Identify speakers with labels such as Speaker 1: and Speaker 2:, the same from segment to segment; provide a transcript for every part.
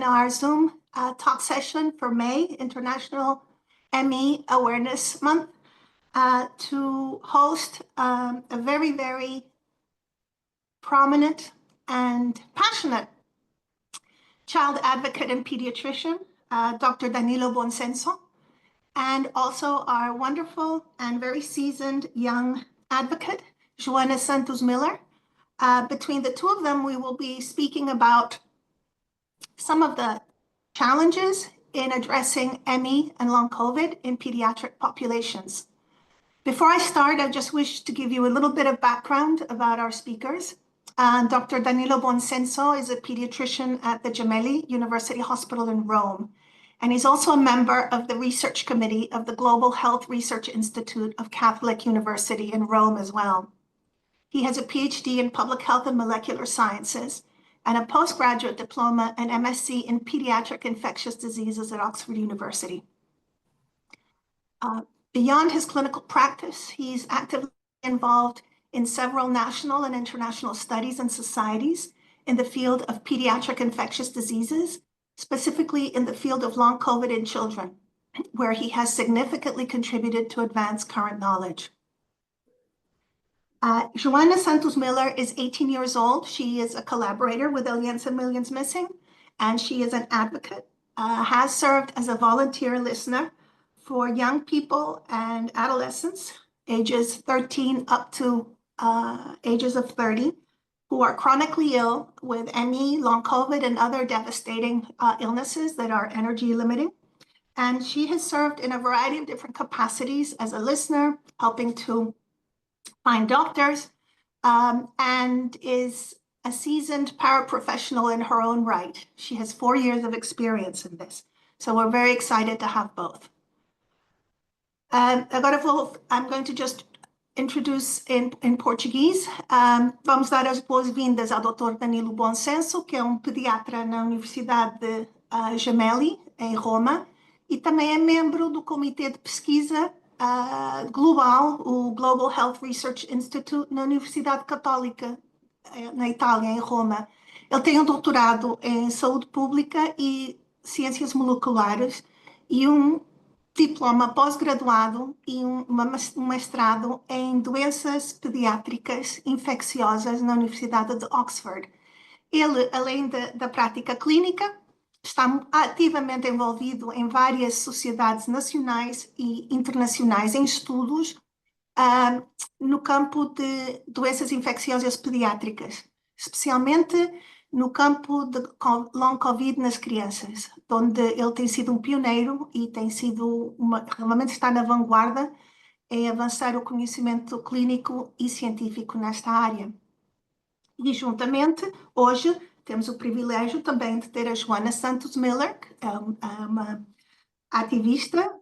Speaker 1: in our Zoom talk session for May, International ME Awareness Month, to host a very, very prominent and passionate child advocate and pediatrician, Dr. Danilo Buonsenso, and also our wonderful and very seasoned young advocate, Joana Santos Miller. Between the two of them, we will be speaking about some of the challenges in addressing ME and long COVID in pediatric populations. Before I start, I just wish to give you a little bit of background about our speakers. Dr. Danilo Buonsenso is a pediatrician at the Gemelli University Hospital in Rome, and he's also a member of the research committee of the Global Health Research Institute of Catholic University in Rome as well. He has a PhD in public health and molecular sciences and a postgraduate diploma and MSc in pediatric infectious diseases at Oxford University. Beyond his clinical practice, he's actively involved in several national and international studies and societies in the field of pediatric infectious diseases, specifically in the field of long COVID in children, where he has significantly contributed to advance current knowledge. Joana Santos Miller is 18 years old. She is a collaborator with Aliança Millions Missing, and she is an advocate, has served as a volunteer listener for young people and adolescents, ages 13 up to ages of 30, who are chronically ill with ME, long COVID, and other devastating illnesses that are energy limiting. And she has served in a variety of different capacities as a listener, helping to find doctors, and is a seasoned paraprofessional in her own right. She has 4 years of experience in this. So we're very excited to have both. Agora I'm going to just introduce in Portuguese. Vamos dar as boas-vindas ao Dr. Danilo Buonsenso, que é pediatra na Universidade de Gemelli, em Roma, e também é membro do comitê de pesquisa global, o Global Health Research Institute, na Universidade Católica, na Itália, em Roma. Ele tem doutorado em saúde pública e ciências moleculares e diploma pós-graduado e um mestrado em doenças pediátricas infecciosas na Universidade de Oxford. Ele, além da prática clínica, está ativamente envolvido em várias sociedades nacionais e internacionais em estudos no campo de doenças infecciosas pediátricas, especialmente no campo de long COVID nas crianças, onde ele tem sido pioneiro e tem sido realmente está na vanguarda em avançar o conhecimento clínico e científico nesta área. E juntamente, hoje, temos o privilégio também de ter a Joana Santos Miller, que é uma ativista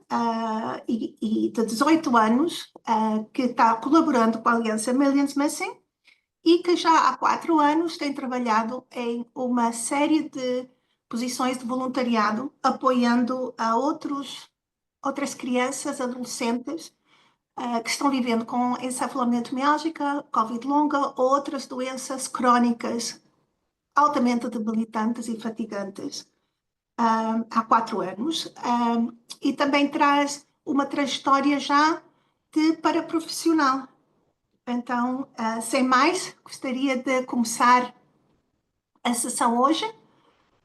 Speaker 1: de 18 anos, que está colaborando com a Aliança Millions Missing e que já há 4 anos tem trabalhado em uma série de posições de voluntariado, apoiando a outras crianças, adolescentes, que estão vivendo com encefalomielite miálgica, Covid Longa ou outras doenças crónicas altamente debilitantes e fatigantes há 4 anos. E também traz uma trajetória já de paraprofissional. Então, sem mais, gostaria de começar a sessão hoje.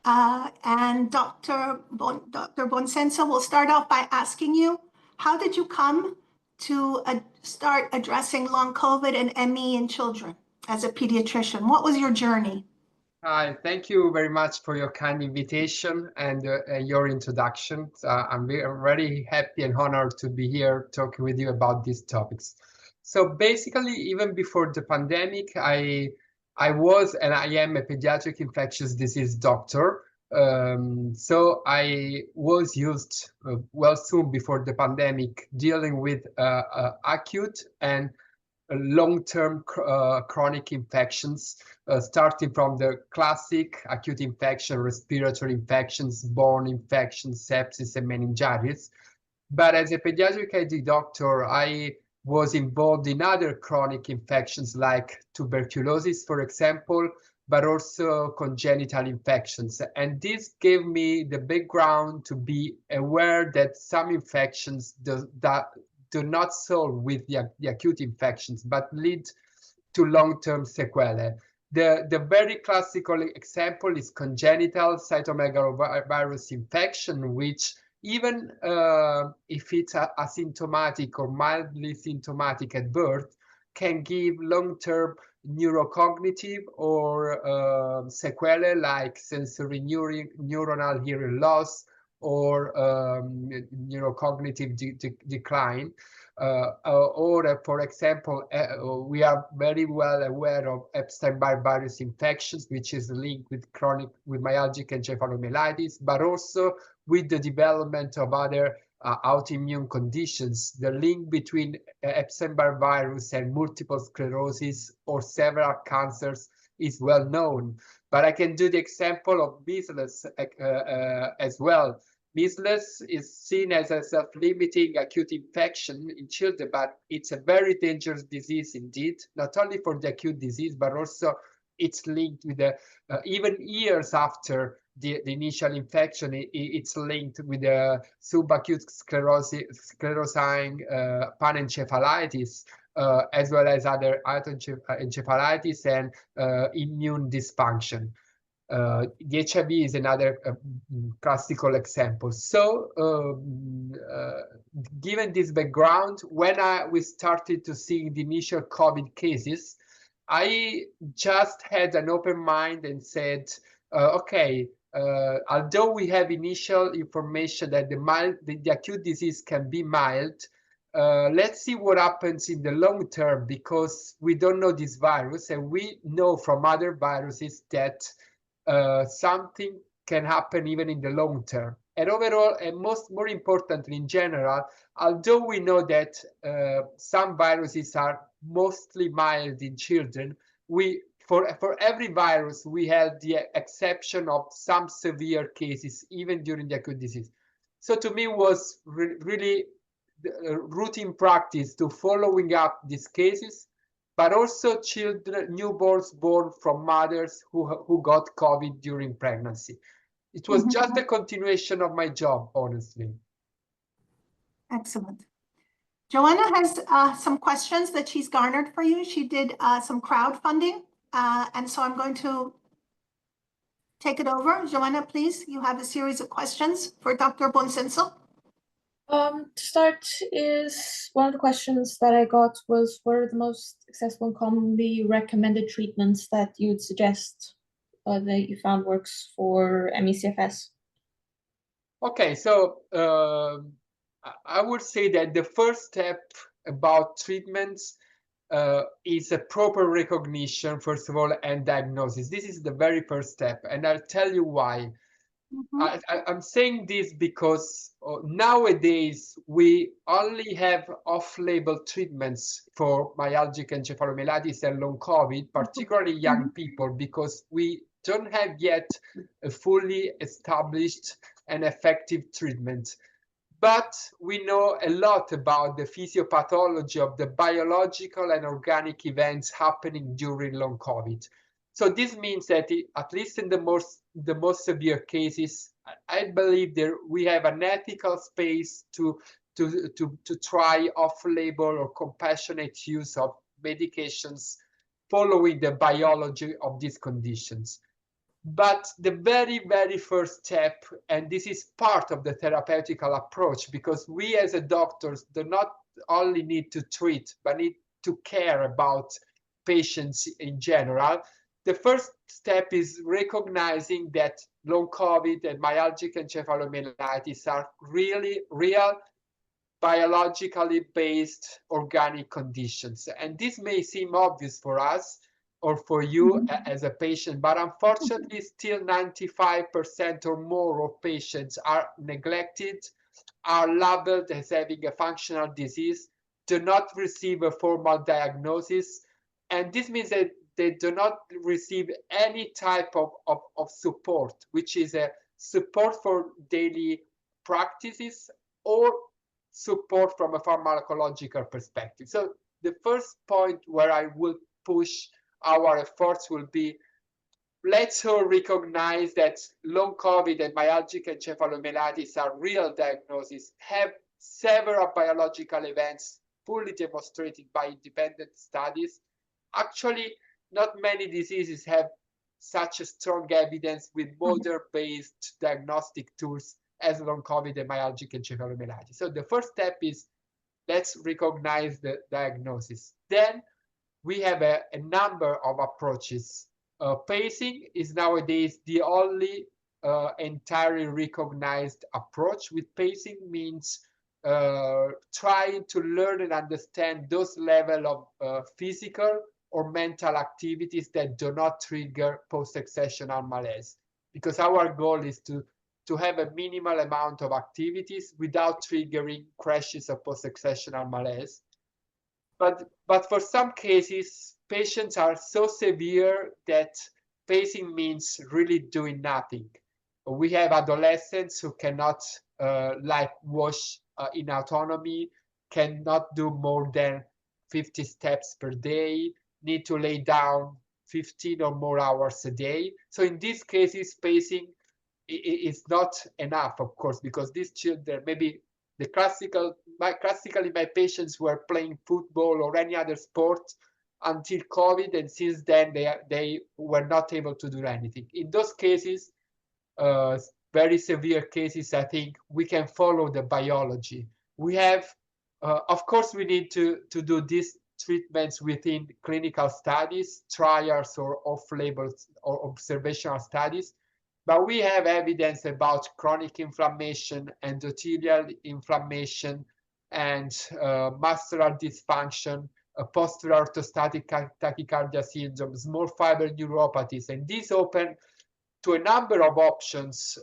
Speaker 1: And Dr. Bonsenso will start off by asking you, how did you come to start addressing long COVID and ME in children as a pediatrician? What was your journey?
Speaker 2: Hi, thank you very much for your kind invitation and your introduction. I'm very happy and honored to be here talking with you about these topics. So basically, even before the pandemic, I was and I am a pediatric infectious disease doctor. So I was used well soon before the pandemic dealing with acute and long-term chronic infections, starting from the classic acute infection, respiratory infections, bone infections, sepsis, and meningitis. But as a pediatric ID doctor, I was involved in other chronic infections like tuberculosis, for example, but also congenital infections. And this gave me the background to be aware that some infections do not solve with the acute infections, but lead to long-term sequelae. The very classical example is congenital cytomegalovirus infection, which even if it's asymptomatic or mildly symptomatic at birth, can give long-term neurocognitive or sequelae like sensory neuronal hearing loss or neurocognitive decline. Or, for example, we are very well aware of Epstein-Barr virus infections, which is linked with myalgic encephalomyelitis, but also with the development of other autoimmune conditions. The link between Epstein-Barr virus and multiple sclerosis or several cancers is well known. But I can do the example of measles as well. Measles is seen as a self-limiting acute infection in children, but it's a very dangerous disease indeed, not only for the acute disease, but also it's linked with the, even years after the initial infection, it's linked with the subacute sclerosing panencephalitis, as well as other encephalitis and immune dysfunction. The HIV is another classical example. So given this background, when we started to see the initial COVID cases, I just had an open mind and said, okay, although we have initial information that the acute disease can be mild, let's see what happens in the long term, because we don't know this virus, and we know from other viruses that something can happen even in the long term. And overall, and more importantly in general, although we know that some viruses are mostly mild in children, for every virus, we have the exception of some severe cases, even during the acute disease. So to me, it was really routine practice to following up these cases, but also children, newborns born from mothers who got COVID during pregnancy. It was just a continuation of my job, honestly.
Speaker 1: Excellent. Joanna has some questions that she's garnered for you. She did some crowdfunding, and so I'm going to take it over. Joanna, please, you have a series of questions for Dr. Bonsenso.
Speaker 3: To start, is one of the questions that I got was, what are the most accessible and commonly recommended treatments that you would suggest that you found works for ME/CFS?
Speaker 2: Okay, so I would say that the first step about treatments is a proper recognition, first of all, and diagnosis. This is the very first step, and I'll tell you why. I'm saying this because nowadays we only have off-label treatments for myalgic encephalomyelitis and long COVID, particularly young people, because we don't have yet a fully established and effective treatment. But we know a lot about the physiopathology of the biological and organic events happening during long COVID. So this means that at least in the most severe cases, I believe we have an ethical space to try off-label or compassionate use of medications following the biology of these conditions. But the very, very first step, and this is part of the therapeutical approach, because we as doctors do not only need to treat, but need to care about patients in general. The first step is recognizing that long COVID and myalgic encephalomyelitis are really real biologically based organic conditions. And this may seem obvious for us or for you as a patient, but unfortunately still 95% or more of patients are neglected, are labeled as having a functional disease, do not receive a formal diagnosis, and this means that they do not receive any type of support, which is a support for daily practices or support from a pharmacological perspective. So the first point where I will push our efforts will be let's all recognize that long COVID and myalgic encephalomyelitis are real diagnoses, have several biological events fully demonstrated by independent studies. Actually, not many diseases have such a strong evidence with model-based diagnostic tools as long COVID and myalgic encephalomyelitis. So the first step is let's recognize the diagnosis. Then we have a number of approaches. Pacing is nowadays the only entirely recognized approach. With pacing means trying to learn and understand those level of physical or mental activities that do not trigger post-accessional malaise. Because our goal is to have a minimal amount of activities without triggering crashes of post-accessional malaise. But for some cases, patients are so severe that pacing means really doing nothing. We have adolescents who cannot like wash in autonomy, cannot do more than 50 steps per day, need to lay down 15 or more hours a day. So in these cases, pacing is not enough, of course, because these children, maybe the classically my patients were playing football or any other sport until COVID, and since then they were not able to do anything. In those cases, very severe cases, I think we can follow the biology. We have, of course, we need to do these treatments within clinical studies, trials, or off-label or observational studies. But we have evidence about chronic inflammation, endothelial inflammation, and muscular dysfunction, postural orthostatic tachycardia syndrome, small fiber neuropathies, and these open to a number of options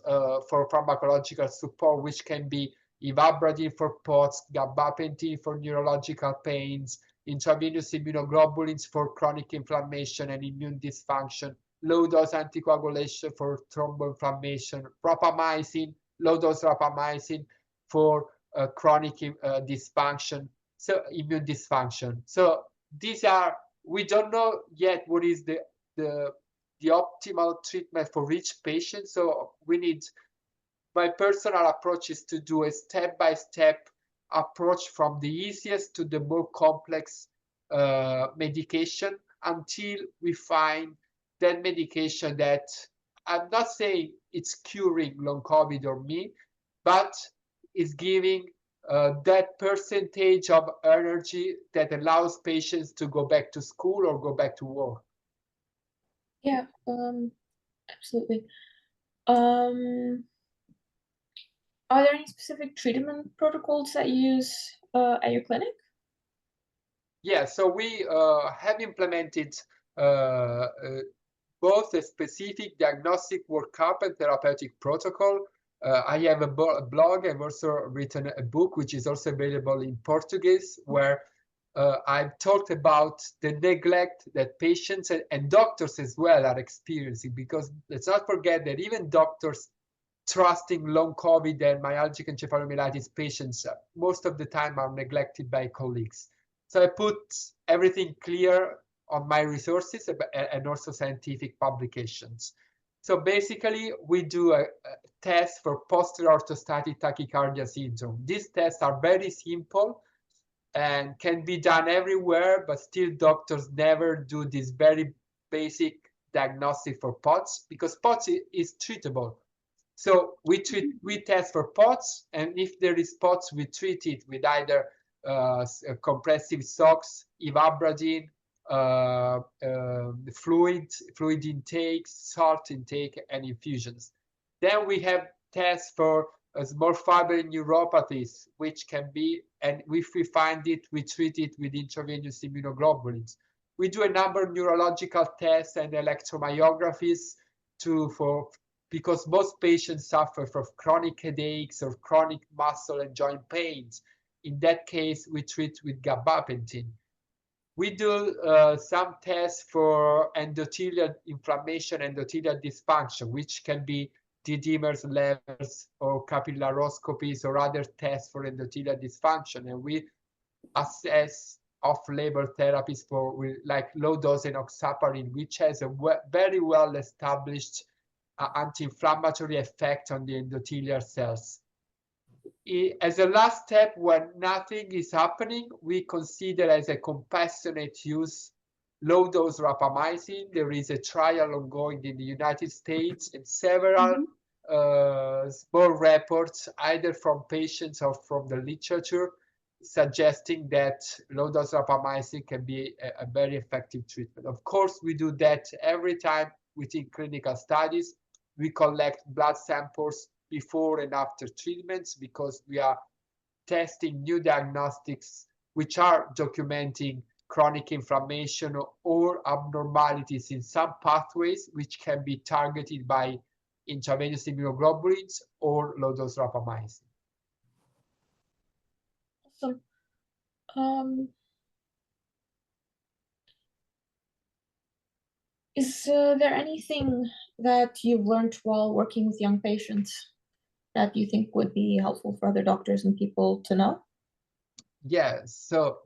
Speaker 2: for pharmacological support, which can be ivabradine for POTS, gabapentin for neurological pains, intravenous immunoglobulins for chronic inflammation and immune dysfunction, low-dose anticoagulation for thromboinflammation, rapamycin, low-dose rapamycin for chronic dysfunction, so immune dysfunction. So these are, we don't know yet what is the optimal treatment for each patient. So we need, my personal approach is to do a step-by-step approach from the easiest to the more complex medication until we find that medication that, I'm not saying it's curing long COVID or me, but is giving that percentage of energy that allows patients to go back to school or go back to work.
Speaker 3: Yeah, absolutely. Are there any specific treatment protocols that you use at your clinic?
Speaker 2: Yeah, so we have implemented both a specific diagnostic workup and therapeutic protocol. I have a blog. I've also written a book, which is also available in Portuguese, where I've talked about the neglect that patients and doctors as well are experiencing, because let's not forget that even doctors trusting long COVID and myalgic encephalomyelitis patients most of the time are neglected by colleagues. So I put everything clear on my resources and also scientific publications. So basically, we do a test for postural orthostatic tachycardia syndrome. These tests are very simple and can be done everywhere, but still doctors never do this very basic diagnostic for POTS, because POTS is treatable. So we test for POTS, and if there is POTS, we treat it with either compressive socks, ivabradine, fluid intake, salt intake, and infusions. Then we have tests for small fiber neuropathies, which can be, and if we find it, we treat it with intravenous immunoglobulins. We do a number of neurological tests and electromyographies because most patients suffer from chronic headaches or chronic muscle and joint pains. In that case, we treat with gabapentin. We do some tests for endothelial inflammation, endothelial dysfunction, which can be D-dimers levels or capillaroscopies or other tests for endothelial dysfunction. And we assess off-label therapies for like low-dose enoxaparin, which has a very well-established anti-inflammatory effect on the endothelial cells. As a last step, when nothing is happening, we consider as a compassionate use low-dose rapamycin. There is a trial ongoing in the United States and several small reports, either from patients or from the literature, suggesting that low-dose rapamycin can be a very effective treatment. Of course, we do that every time within clinical studies. We collect blood samples before and after treatments because we are testing new diagnostics which are documenting chronic inflammation or abnormalities in some pathways which can be targeted by intravenous immunoglobulins or low-dose rapamycin.
Speaker 3: Awesome. Is there anything that you've learned while working with young patients that you think would be helpful for other doctors and people to know?
Speaker 2: Yeah, so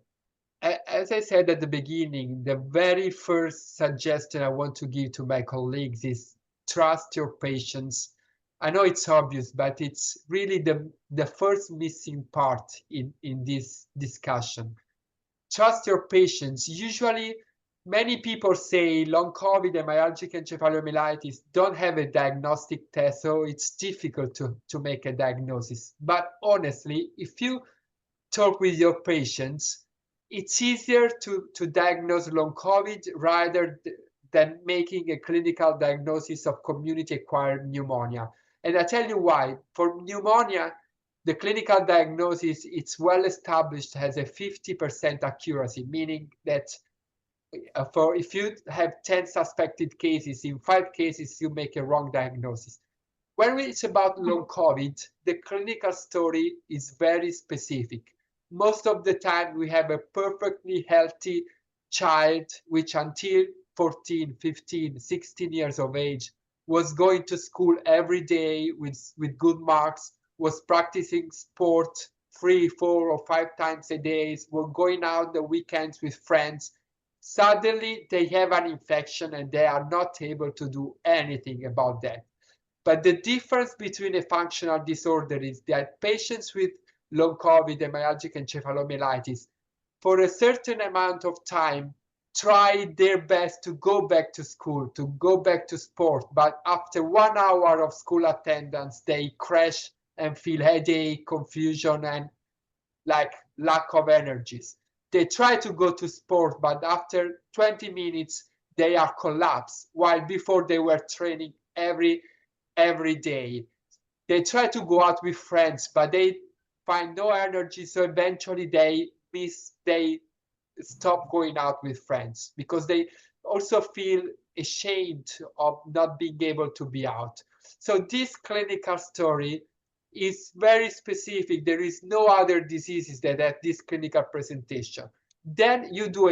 Speaker 2: as I said at the beginning, the very first suggestion I want to give to my colleagues is trust your patients. I know it's obvious, but it's really the first missing part in this discussion. Trust your patients. Usually, many people say long COVID and myalgic encephalomyelitis don't have a diagnostic test, so it's difficult to make a diagnosis. But honestly, if you talk with your patients, it's easier to diagnose long COVID rather than making a clinical diagnosis of community-acquired pneumonia. And I tell you why. For pneumonia, the clinical diagnosis, it's well established, has a 50% accuracy, meaning that if you have 10 suspected cases, in 5 cases, you make a wrong diagnosis. When it's about long COVID, the clinical story is very specific. Most of the time, we have a perfectly healthy child, which until 14, 15, 16 years of age, was going to school every day with good marks, was practicing sport 3, 4, or 5 times a day, were going out the weekends with friends. Suddenly, they have an infection and they are not able to do anything about that. But the difference between a functional disorder is that patients with long COVID and myalgic encephalomyelitis, for a certain amount of time, try their best to go back to school, to go back to sport. But after 1 hour of school attendance, they crash and feel headache, confusion, and like lack of energies. They try to go to sport, but after 20 minutes, they are collapsed, while before they were training every day. They try to go out with friends, but they find no energy, so eventually they stop going out with friends because they also feel ashamed of not being able to be out. So this clinical story is very specific. There is no other diseases that have this clinical presentation. Then you do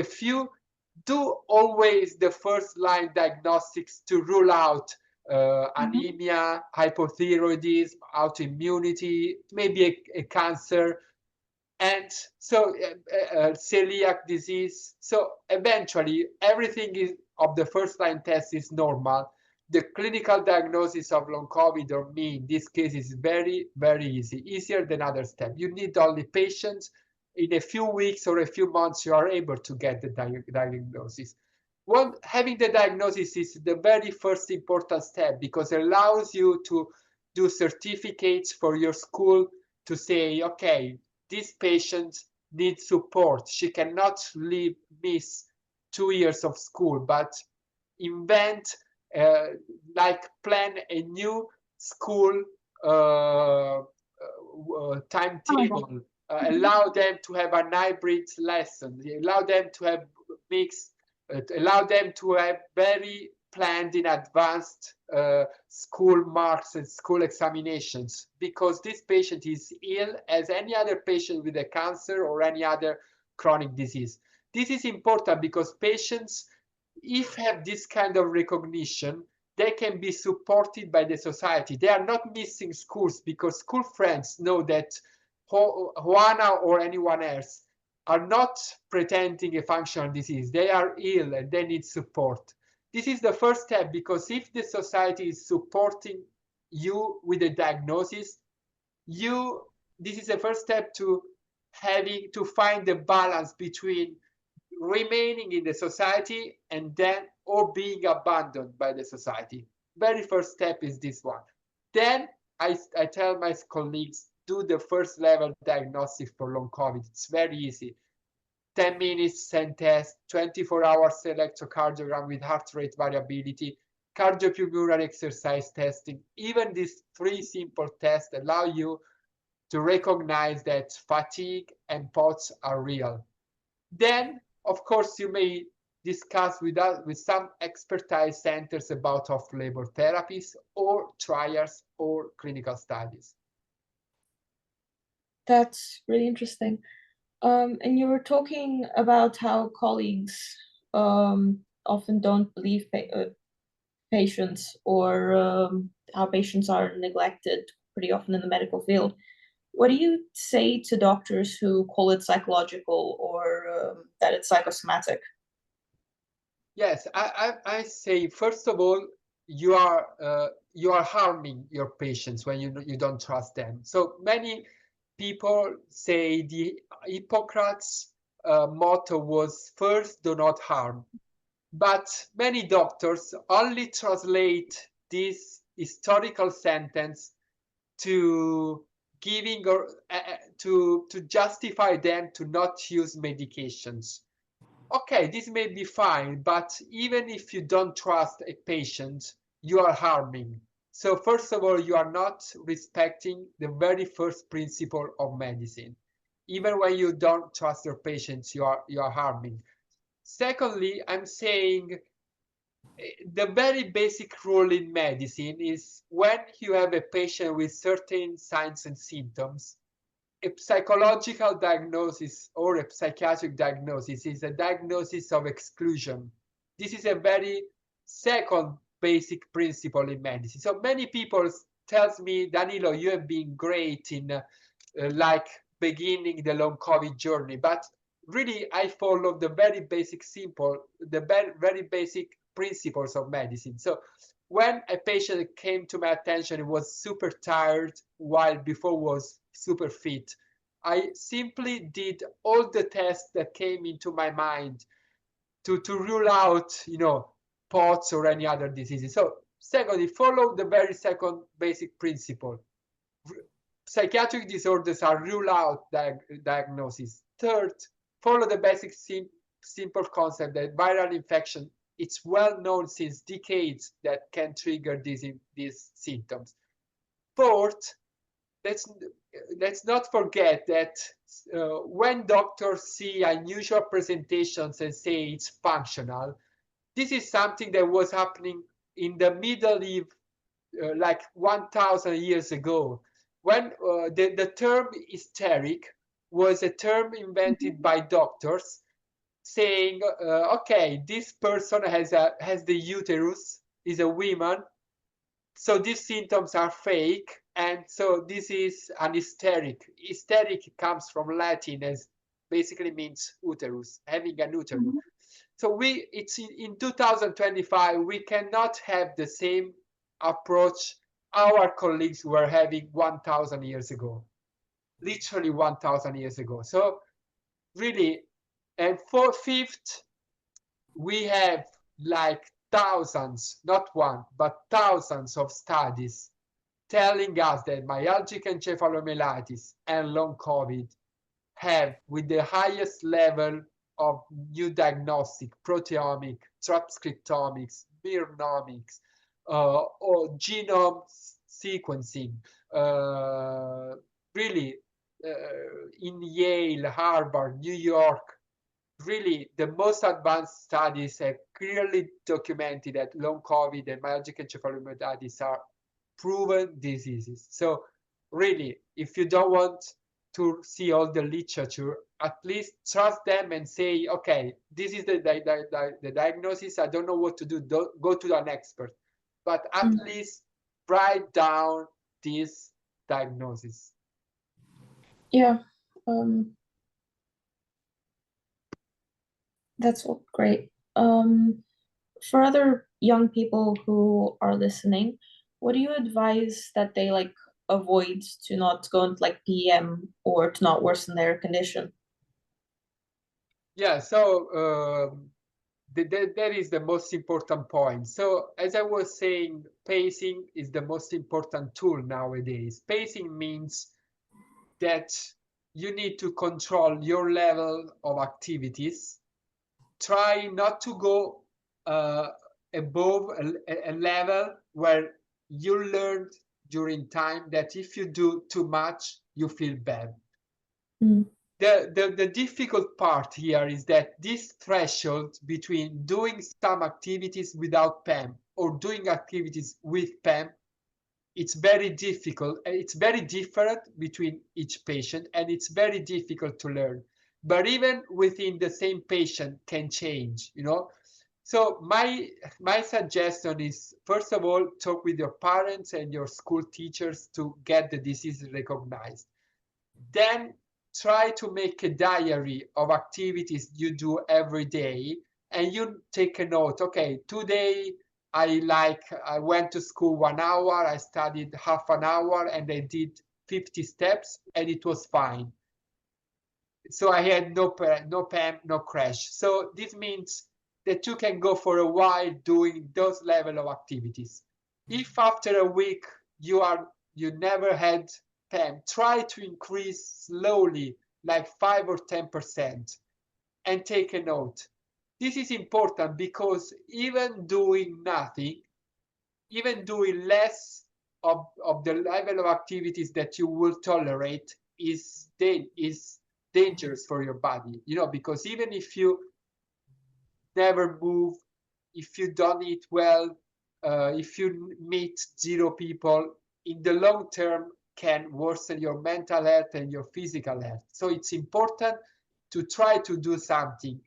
Speaker 2: always the first line diagnostics to rule out anemia, hypothyroidism, autoimmunity, maybe a cancer, and so celiac disease. So eventually everything of the first line test is normal. The clinical diagnosis of long COVID or me in this case is very, very easy, easier than other steps. You need only patients. In a few weeks or a few months, you are able to get the diagnosis. Having the diagnosis is the very first important step because it allows you to do certificates for your school to say, okay, this patient needs support. She cannot miss 2 years of school, but plan a new school timetable. Allow them to have a hybrid lesson. Allow them to have mixed. Allow them to have very planned in advanced school marks and school examinations because this patient is ill as any other patient with a cancer or any other chronic disease. This is important because patients, if have this kind of recognition, they can be supported by the society. They are not missing schools because school friends know that Juana or anyone else are not pretending a functional disease. They are ill and they need support. This is the first step, because if the society is supporting you with a diagnosis, this is the first step to find the balance between remaining in the society and then or being abandoned by the society. Very first step is this one. Then I tell my colleagues, do the first level diagnostic for long COVID. It's very easy. 10 minutes, send test, 24 hours electrocardiogram with heart rate variability, cardiopulmonary exercise testing. Even these 3 simple tests allow you to recognize that fatigue and POTS are real. Then, of course, you may discuss with some expertise centers about off-label therapies or trials or clinical studies.
Speaker 3: That's really interesting. And you were talking about how colleagues often don't believe patients, or how patients are neglected pretty often in the medical field. What do you say to doctors who call it psychological, or that it's psychosomatic?
Speaker 2: Yes, I say, first of all, you are harming your patients when you don't trust them. So many people say the Hippocrates motto was first, do not harm. But many doctors only translate this historical sentence to giving or to justify them to not use medications. Okay, this may be fine, but even if you don't trust a patient, you are harming. So first of all, you are not respecting the very first principle of medicine. Even when you don't trust your patients, you are harming. Secondly, I'm saying the very basic rule in medicine is when you have a patient with certain signs and symptoms, a psychological diagnosis or a psychiatric diagnosis is a diagnosis of exclusion. This is a very second basic principle in medicine. So many people tells me, Danilo, you have been great in like beginning the long COVID journey, but really I follow the very basic very basic principles of medicine. So when a patient came to my attention, it was super tired while before was super fit. I simply did all the tests that came into my mind to rule out, POTS or any other diseases. So secondly, follow the very second basic principle. Psychiatric disorders are rule out diagnosis. Third, follow the basic simple concept that viral infection, it's well known since decades that can trigger these symptoms. Fourth, let's not forget that when doctors see unusual presentations and say it's functional, this is something that was happening in the Middle East like 1,000 years ago, when the term hysteric was a term invented by doctors saying, okay, this person has the uterus, is a woman, so these symptoms are fake, and so this is an hysteric. Hysteric comes from Latin, as basically means uterus, having an uterus. Mm-hmm. So it's in 2025, we cannot have the same approach our colleagues were having 1,000 years ago, literally 1,000 years ago. So really, and fifth, we have like thousands, not one, but thousands of studies telling us that myalgic encephalomyelitis and long COVID have, with the highest level of new diagnostic, proteomic, transcriptomics, vironomics, or genome sequencing, really in Yale, Harvard, New York, really the most advanced studies have clearly documented that long COVID and myalgic encephalomyelitis are proven diseases. So really, if you don't want to see all the literature, at least trust them and say, okay, this is the diagnosis. I don't know what to do. Go to an expert. But at least write down this diagnosis.
Speaker 3: Yeah. That's all great. For other young people who are listening, what do you advise that they like avoid to not go into like PM or to not worsen their condition?
Speaker 2: Yeah, so that is the most important point. So as I was saying, pacing is the most important tool nowadays. Pacing means that you need to control your level of activities. Try not to go above a level where you learned during time that if you do too much, you feel bad.
Speaker 3: Mm.
Speaker 2: The difficult part here is that this threshold between doing some activities without PEM or doing activities with PEM, it's very difficult. It's very different between each patient, and it's very difficult to learn. But even within the same patient can change, you know. So my suggestion is, first of all, talk with your parents and your school teachers to get the disease recognized. Then try to make a diary of activities you do every day, and you take a note. Okay, today I went to school 1 hour, I studied half an hour, and I did 50 steps, and it was fine. So I had no PEM, no crash. So this means that you can go for a while doing those level of activities. If after a week you never had PEM, try to increase slowly, like 5 or 10%, and take a note. This is important because even doing nothing, even doing less of the level of activities that you will tolerate is dangerous for your body, you know, because even if you never move, if you don't eat well, if you meet 0 people, in the long term can worsen your mental health and your physical health. So it's important to try to do something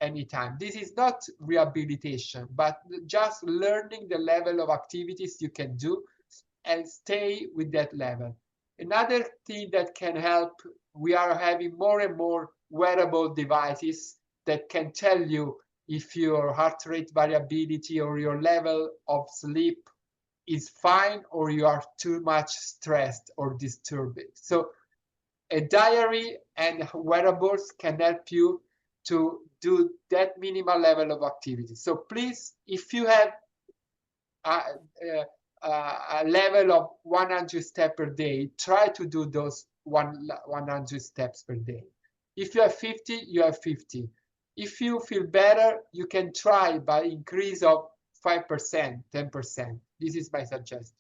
Speaker 2: anytime. This is not rehabilitation, but just learning the level of activities you can do and stay with that level. Another thing that can help, we are having more and more wearable devices that can tell you if your heart rate variability or your level of sleep is fine or you are too much stressed or disturbed. So a diary and wearables can help you to do that minimal level of activity. So please, if you have a level of 100 steps per day, try to do those 100 steps per day. If you have 50, you have 50. If you feel better, you can try by increase of 5%, 10%. This is my suggestion.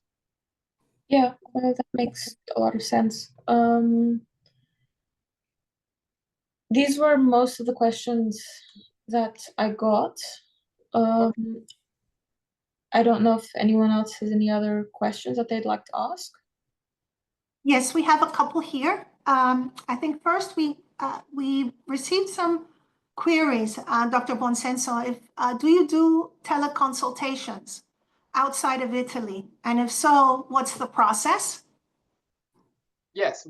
Speaker 3: Yeah, that makes a lot of sense. These were most of the questions that I got. I don't know if anyone else has any other questions that they'd like to ask.
Speaker 1: Yes, we have a couple here. I think first we received some queries, Dr. Bonsenso. Do you do teleconsultations outside of Italy? And if so, what's the process?
Speaker 2: Yes,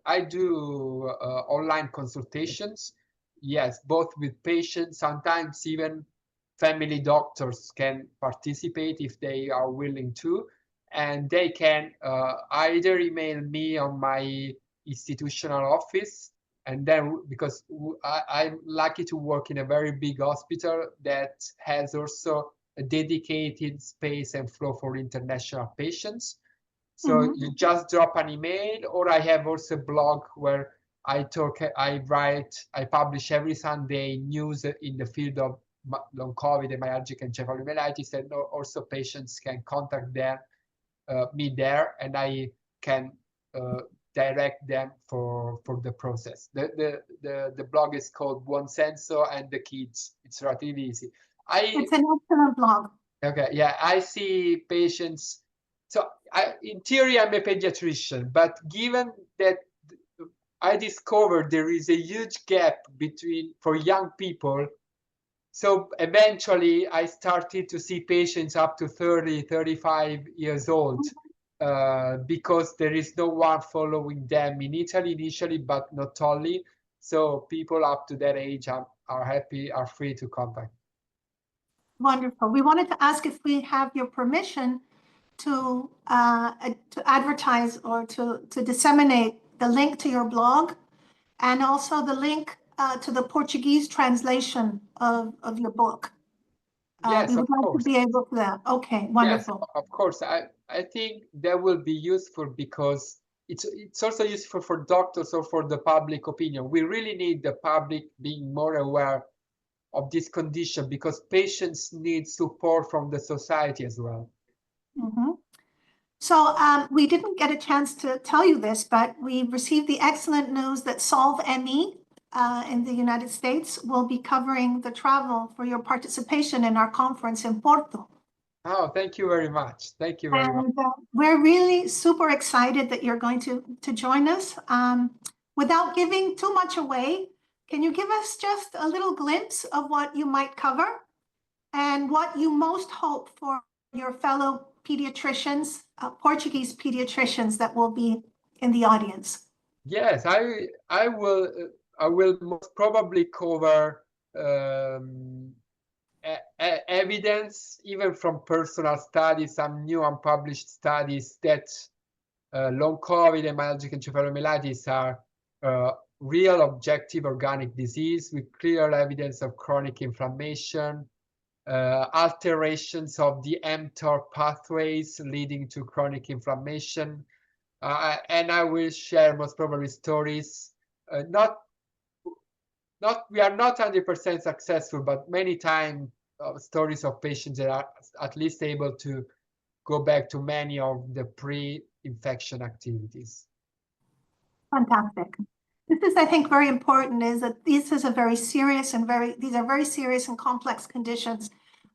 Speaker 2: I do online consultations. Yes, both with patients, sometimes even family doctors can participate if they are willing to, and they can either email me on my institutional office, and then because I'm lucky to work in a very big hospital that has also a dedicated space and flow for international patients. So you just drop an email, or I have also a blog where I publish every Sunday news in the field of long COVID and myalgic encephalomyelitis, and also patients can contact me there, and I can direct them for the process. The blog is called Bonsenso and the Kids. It's relatively easy.
Speaker 1: It's an excellent blog.
Speaker 2: Okay, yeah, I see patients. So in theory, I'm a pediatrician, but given that I discovered there is a huge gap for young people, so eventually I started to see patients up to 30, 35 years old because there is no one following them in Italy initially, but not only. So people up to that age, I'm are free to contact.
Speaker 1: Wonderful. We wanted to ask if we have your permission to advertise or to disseminate the link to your blog and also the link to the Portuguese translation of your book.
Speaker 2: Yes,
Speaker 1: we would
Speaker 2: of
Speaker 1: like
Speaker 2: course.
Speaker 1: to be able to that. Okay, wonderful.
Speaker 2: Yes, of course. I think that will be useful because it's also useful for doctors or for the public opinion. We really need the public being more aware of this condition because patients need support from the society as well.
Speaker 1: Mm-hmm. So we didn't get a chance to tell you this, but we received the excellent news that Solve ME in the United States will be covering the travel for your participation in our conference in Porto.
Speaker 2: Oh, thank you very much. Thank you very much.
Speaker 1: We're really super excited that you're going to join us. Without giving too much away, can you give us just a little glimpse of what you might cover and what you most hope for your fellow pediatricians, Portuguese pediatricians that will be in the audience?
Speaker 2: Yes, I will most probably cover evidence, even from personal studies, some new unpublished studies that long COVID and myalgic encephalomyelitis are real objective organic disease with clear evidence of chronic inflammation, alterations of the mTOR pathways leading to chronic inflammation. And I will share most probably stories, we are not 100% successful, but many times stories of patients that are at least able to go back to many of the pre-infection activities.
Speaker 1: Fantastic. This is, I think, very important, is that this is a very serious and these are very serious and complex conditions.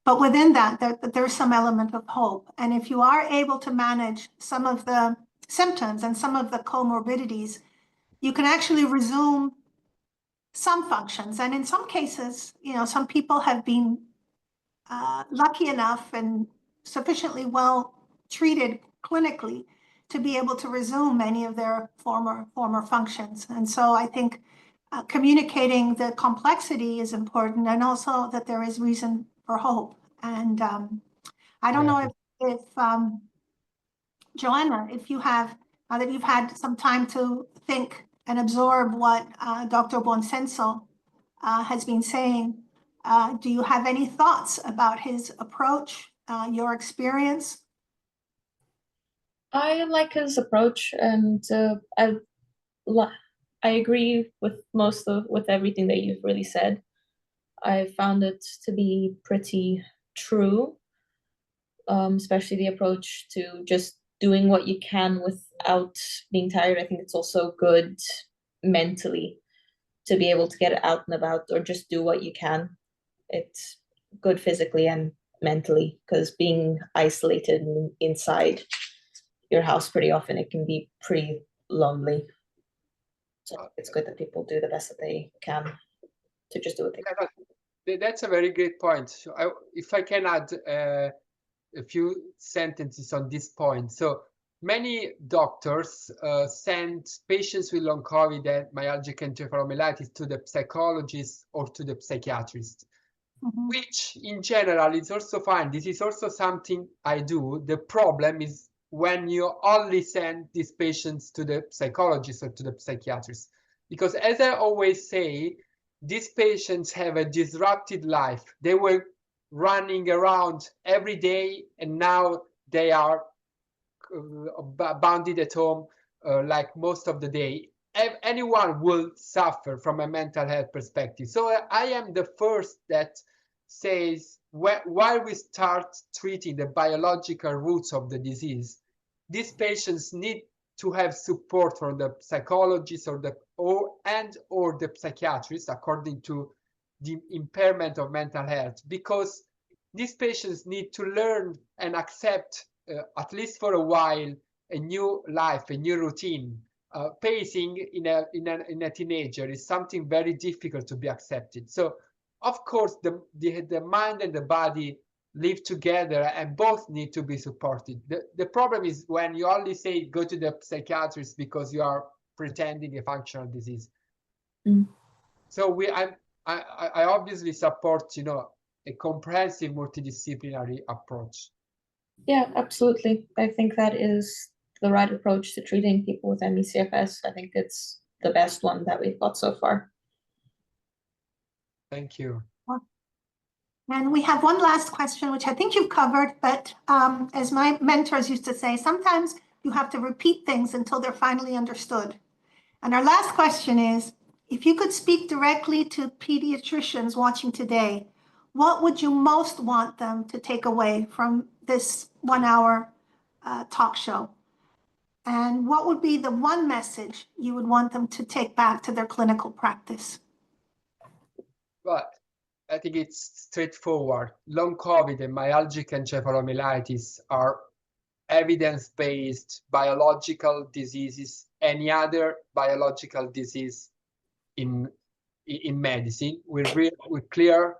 Speaker 1: But within that, there's some element of hope. And if you are able to manage some of the symptoms and some of the comorbidities, you can actually resume some functions. And in some cases, some people have been lucky enough and sufficiently well treated clinically to be able to resume many of their former functions. And so I think communicating the complexity is important, and also that there is reason for hope. And I don't know if Joanna, if you have, now that you've had some time to think and absorb what Dr. Bonsenso has been saying, do you have any thoughts about his approach, your experience?
Speaker 3: I like his approach, and I agree with everything that you've really said. I found it to be pretty true, especially the approach to just doing what you can without being tired. I think it's also good mentally to be able to get out and about or just do what you can. It's good physically and mentally, because being isolated inside your house pretty often, it can be pretty lonely. So it's good that people do the best that they can to just do what they can.
Speaker 2: That's a very great point. So if I can add a few sentences on this point. So many doctors send patients with long COVID and myalgic encephalomyelitis to the psychologist or to the psychiatrist, which in general is also fine. This is also something I do. The problem is when you only send these patients to the psychologist or to the psychiatrist, because as I always say, these patients have a disrupted life. They were running around every day, and now they are bounded at home like most of the day. Anyone will suffer from a mental health perspective. So I am the first that says, while we start treating the biological roots of the disease, these patients need to have support from the psychologist or the psychiatrist according to the impairment of mental health, because these patients need to learn and accept, at least for a while, a new life, a new routine. Pacing in a teenager is something very difficult to be accepted. So, of course, the mind and the body live together, and both need to be supported. The problem is when you only say go to the psychiatrist because you are pretending a functional disease. So I obviously support, a comprehensive multidisciplinary approach.
Speaker 3: Yeah, absolutely. I think that is the right approach to treating people with ME/CFS. I think it's the best one that we've got so far.
Speaker 2: Thank you.
Speaker 1: And we have one last question, which I think you've covered, but as my mentors used to say, sometimes you have to repeat things until they're finally understood. And our last question is, if you could speak directly to pediatricians watching today, what would you most want them to take away from this 1 hour talk show? And what would be the one message you would want them to take back to their clinical practice?
Speaker 2: But I think it's straightforward. Long COVID and myalgic encephalomyelitis are evidence-based biological diseases. Any other biological disease in medicine with clear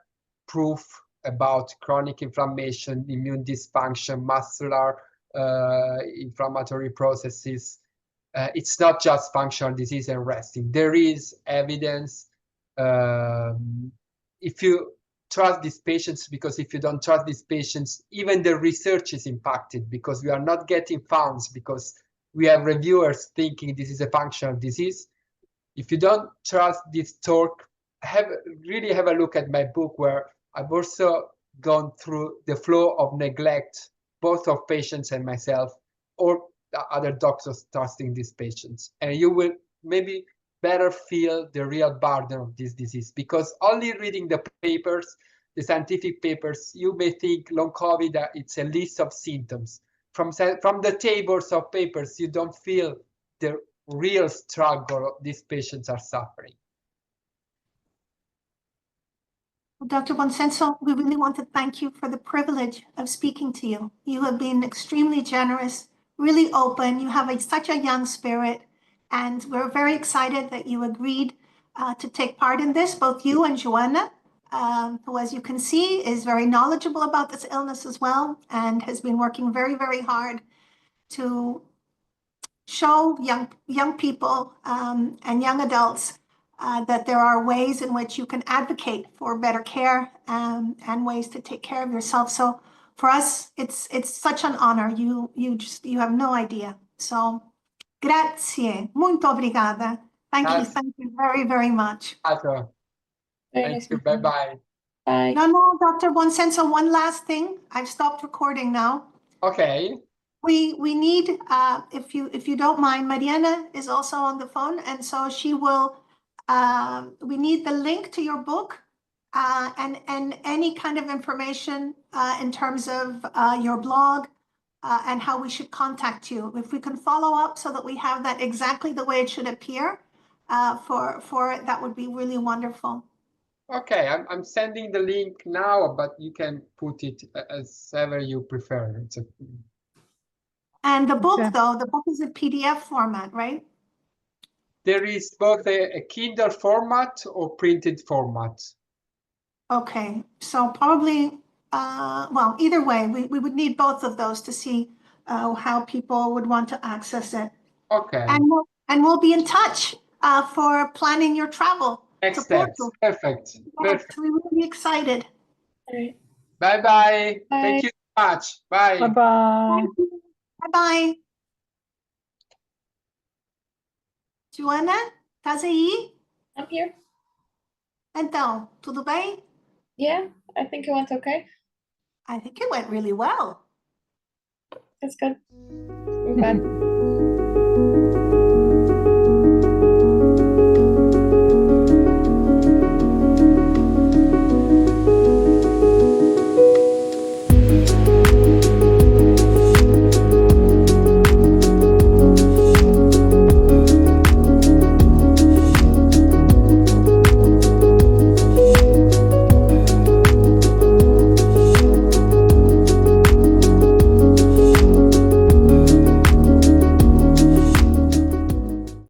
Speaker 2: proof about chronic inflammation, immune dysfunction, muscular inflammatory processes. It's not just functional disease and resting. There is evidence. If you trust these patients, because if you don't trust these patients, even the research is impacted because we are not getting funds because we have reviewers thinking this is a functional disease. If you don't trust this talk, really have a look at my book where I've also gone through the flow of neglect, both of patients and myself, or the other doctors trusting these patients. And you will maybe better feel the real burden of this disease, because only reading the papers, the scientific papers, you may think long COVID, it's a list of symptoms. From the tables of papers, you don't feel the real struggle these patients are suffering.
Speaker 1: Well, Dr. Bonsenso, we really want to thank you for the privilege of speaking to you. You have been extremely generous, really open. You have such a young spirit, and we're very excited that you agreed to take part in this, both you and Joana, who, as you can see, is very knowledgeable about this illness as well, and has been working very, very hard to show young people and young adults that there are ways in which you can advocate for better care and ways to take care of yourself. So for us, it's such an honor. You have no idea. So grazie, muito obrigada. Thank you very, very much.
Speaker 2: Thank you. Bye-bye.
Speaker 3: Bye.
Speaker 1: No, Dr. Bonsenso, one last thing. I've stopped recording now.
Speaker 2: Okay.
Speaker 1: We need, if you don't mind, Mariana is also on the phone, and so she will. We need the link to your book and any kind of information in terms of your blog and how we should contact you. If we can follow up so that we have that exactly the way it should appear for it, that would be really wonderful.
Speaker 2: Okay, I'm sending the link now, but you can put it as ever you prefer.
Speaker 1: And the book, though, the book is a PDF format, right?
Speaker 2: There is both a Kindle format or printed format.
Speaker 1: Okay, so probably, well, either way, we would need both of those to see how people would want to access it.
Speaker 2: Okay.
Speaker 1: And we'll be in touch for planning your travel.
Speaker 2: Next steps. Perfect. Perfect.
Speaker 1: We're really excited.
Speaker 3: All right.
Speaker 2: Bye-bye. Thank you so much. Bye.
Speaker 3: Bye-bye.
Speaker 1: Bye-bye. Joana, estás aí?
Speaker 3: I'm here.
Speaker 1: Então, tudo bem?
Speaker 3: Yeah, I think it went okay.
Speaker 1: I think it went really well.
Speaker 3: That's good. We're back.